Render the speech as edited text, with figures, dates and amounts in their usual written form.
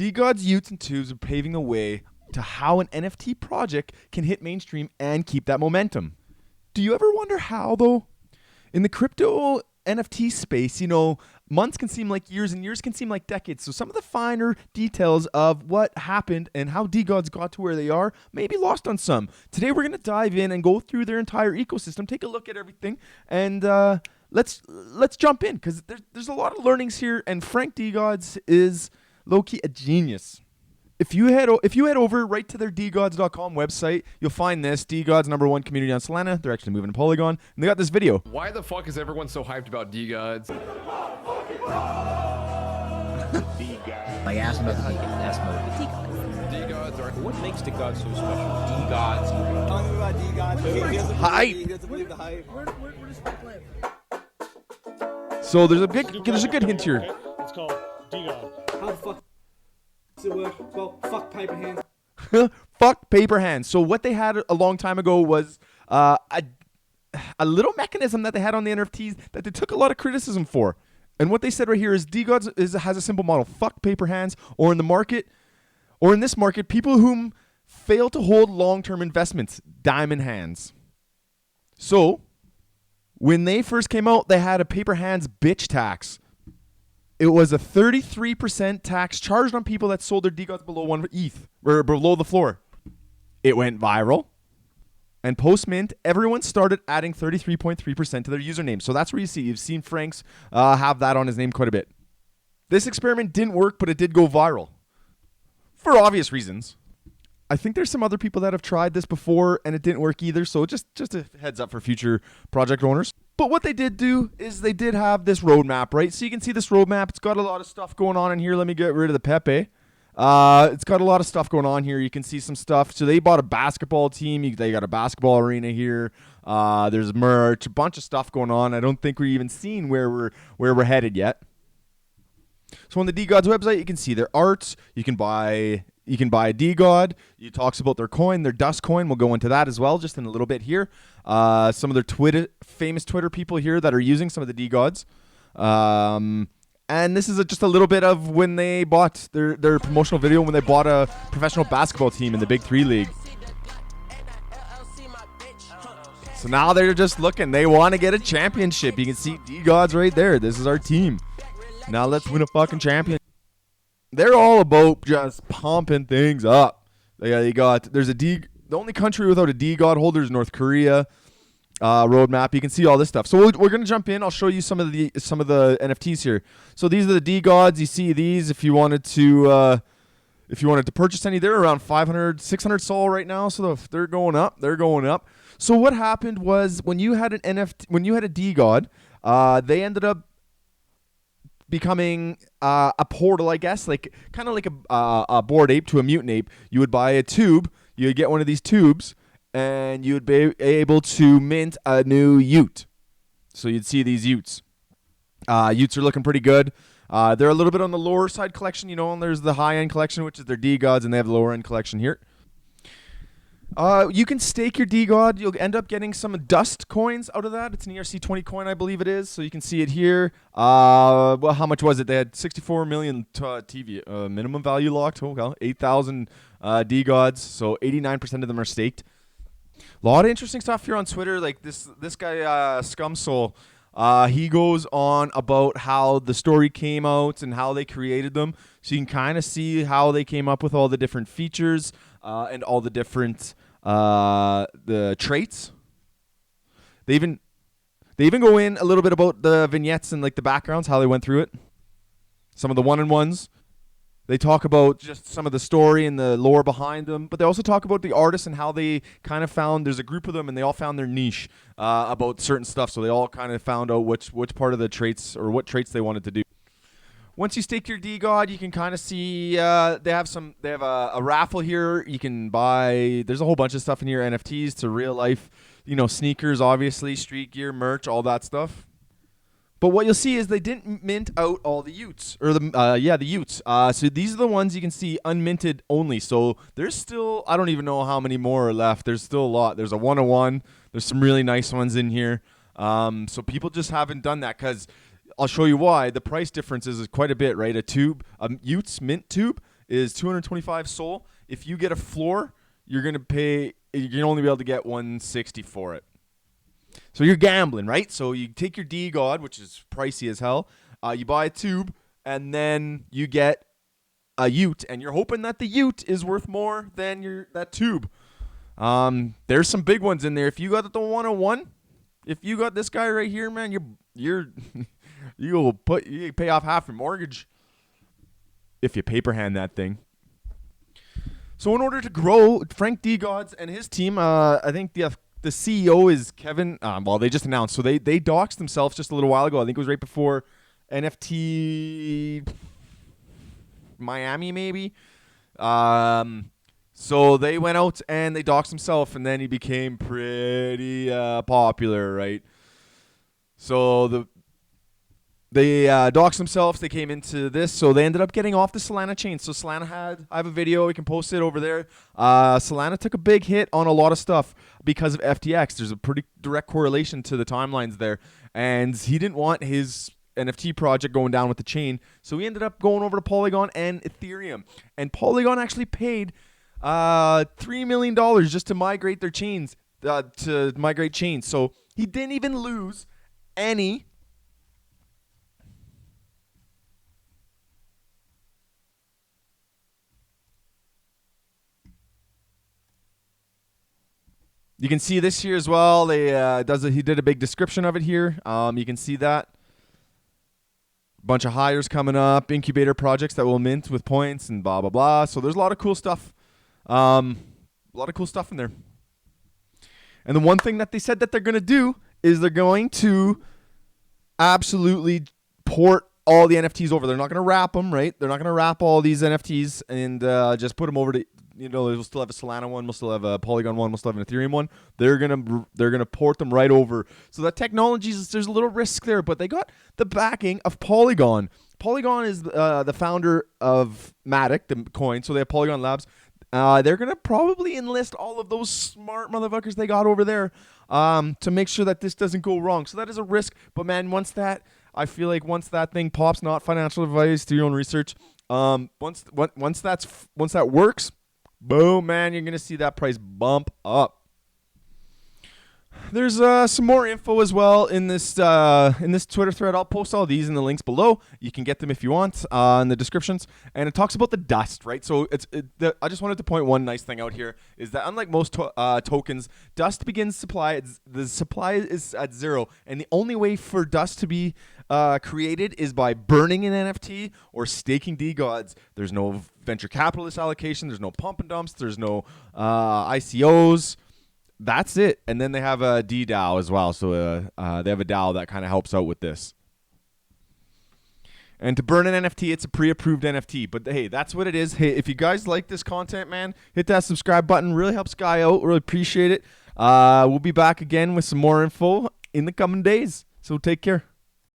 DeGod's, yOOts, and tubes are paving the way to how an NFT project can hit mainstream and keep that momentum. Do you ever wonder how, though? In the crypto NFT space, months can seem like years and years can seem like decades. So some of the finer details of what happened and how DeGod's got to where they are may be lost on some. Today we're going to dive in and go through their entire ecosystem, take a look at everything, and let's jump in because there's a lot of learnings here, and Frank DeGods is low-key a genius. If you head over right to their DeGods.com website, you'll find this DeGods #1 community on Solana. They're actually moving to Polygon, and they got this video. Why the fuck is everyone so hyped about DeGods? Like ask about the DeGods. DeGods are What makes DeGods so special? DeGods. Tell me about DeGods. Hype. He doesn't believe the hype. Where does Frank live? So there's a good hint here. It's called DeGod. How the fuck does it work? Well, fuck paper hands. Fuck paper hands. So what they had a long time ago was a little mechanism that they had on the NFTs that they took a lot of criticism for. And what they said right here is DeGods has a simple model: fuck paper hands, or in this market, people whom fail to hold long-term investments, diamond hands. So when they first came out, they had a paper hands bitch tax. It was a 33% tax charged on people that sold their DeGods below 1 ETH, or below the floor. It went viral. And post-mint, everyone started adding 33.3% to their username. So that's where you've seen Frank's have that on his name quite a bit. This experiment didn't work, but it did go viral. For obvious reasons. I think there's some other people that have tried this before, and it didn't work either. So just a heads up for future project owners. But what they did do is they did have this roadmap, right? So you can see this roadmap. It's got a lot of stuff going on in here. Let me get rid of the Pepe. It's got a lot of stuff going on here. You can see some stuff. So they bought a basketball team. They got a basketball arena here. There's merch, a bunch of stuff going on. I don't think we're even seeing where we're headed yet. So on the DeGods website, you can see their arts. You can buy a DeGod. It talks about their coin, their dust coin. We'll go into that as well just in a little bit here. Some of their famous Twitter people here that are using some of the DeGods. And this is just a little bit of when they bought their promotional video when they bought a professional basketball team in the Big 3 League. So now they're just looking. They want to get a championship. You can see DeGods right there. This is our team. Now let's win a fucking champion. They're all about just pumping things up. The only country without a DeGod holder is North Korea. Roadmap. You can see all this stuff. So we're gonna jump in. I'll show you some of the NFTs here. So these are the DeGods. You see these if you wanted to purchase any. They're around 500, 600 sol right now. So they're going up. They're going up. So what happened was when you had a DeGod, they ended up becoming a portal, I guess, kind of like a Bored Ape to a Mutant Ape. You would buy a tube. You would get one of these tubes, and you would be able to mint a new yOOT. So you'd see these yOOts. yOOts are looking pretty good. They're a little bit on the lower side collection, and there's the high-end collection, which is their DeGods, and they have the lower-end collection here. You can stake your DeGod. You'll end up getting some dust coins out of that. It's an ERC20 coin, I believe it is. So you can see it here. Well, how much was it? They had 64 million TV minimum value locked. Oh, well, 8,000 DeGods. So 89% of them are staked. A lot of interesting stuff here on Twitter. Like this guy, Scumsoul, he goes on about how the story came out and how they created them. So you can kind of see how they came up with all the different features and all the different the traits. They even go in a little bit about the vignettes and like the backgrounds, how they went through it. Some of the one-on-ones. They talk about just some of the story and the lore behind them, but they also talk about the artists and how they kind of found, there's a group of them and they all found their niche about certain stuff. So they all kind of found out which part of the traits or what traits they wanted to do. Once you stake your DeGod, you can kind of see they have a raffle here. You can buy, there's a whole bunch of stuff in here, NFTs to real life, sneakers, obviously, street gear, merch, all that stuff. But what you'll see is they didn't mint out all the yOOts, or the yOOts. So these are the ones you can see unminted only. So there's still, I don't even know how many more are left. There's still a lot. There's a 101. There's some really nice ones in here. So people just haven't done that because I'll show you why. The price difference is quite a bit, right? A yOOts mint tube is 225 SOL. If you get a floor, you're going to pay, you can only be able to get 160 for it. So you're gambling, right? So you take your DeGod, which is pricey as hell. You buy a tube, and then you get a yOOT, and you're hoping that the yOOT is worth more than that tube. There's some big ones in there. If you got the 101, if you got this guy right here, man, you pay off half your mortgage if you paper hand that thing. So in order to grow, Frank DeGods and his team, I think the CEO is Kevin. Well, they just announced, so they doxed themselves just a little while ago. I think it was right before NFT Miami, maybe. So they went out and they doxed himself, and then he became pretty popular, right? So they doxed themselves. They came into this, so they ended up getting off the Solana chain. So Solana I have a video. We can post it over there. Solana took a big hit on a lot of stuff because of FTX. There's a pretty direct correlation to the timelines there, and he didn't want his NFT project going down with the chain, so he ended up going over to Polygon and Ethereum. And Polygon actually paid $3 million just to migrate their chains, So he didn't even lose any. You can see this here as well. He did a big description of it here. You can see that. Bunch of hires coming up, incubator projects that will mint with points and blah, blah, blah. So there's a lot of cool stuff. A lot of cool stuff in there. And the one thing that they said that they're going to do is they're going to absolutely port all the NFTs over. They're not going to wrap them, right? They're not going to wrap all these NFTs and just put them over to, we'll still have a Solana one, we'll still have a Polygon one, we'll still have an Ethereum one. They're gonna port them right over. So that technology, there's a little risk there, but they got the backing of Polygon. Polygon is the founder of Matic, the coin, so they have Polygon Labs. They're going to probably enlist all of those smart motherfuckers they got over there to make sure that this doesn't go wrong. So that is a risk. But, man, I feel like once that thing pops, not financial advice, do your own research. Once that works, boom, man, you're going to see that price bump up. There's some more info as well in this Twitter thread. I'll post all these in the links below. You can get them if you want in the descriptions. And it talks about the dust, right? So I just wanted to point one nice thing out here is that unlike most tokens, dust begins supply. The supply is at zero, and the only way for dust to be created is by burning an NFT or staking DeGods. There's no venture capitalist allocation. There's no pump and dumps. There's no ICOs. That's it. And then they have a DDAO as well. So they have a DAO that kind of helps out with this. And to burn an NFT, it's a pre-approved NFT. But hey, that's what it is. Hey, if you guys like this content, man, hit that subscribe button. Really helps Guy out. Really appreciate it. We'll be back again with some more info in the coming days. So take care.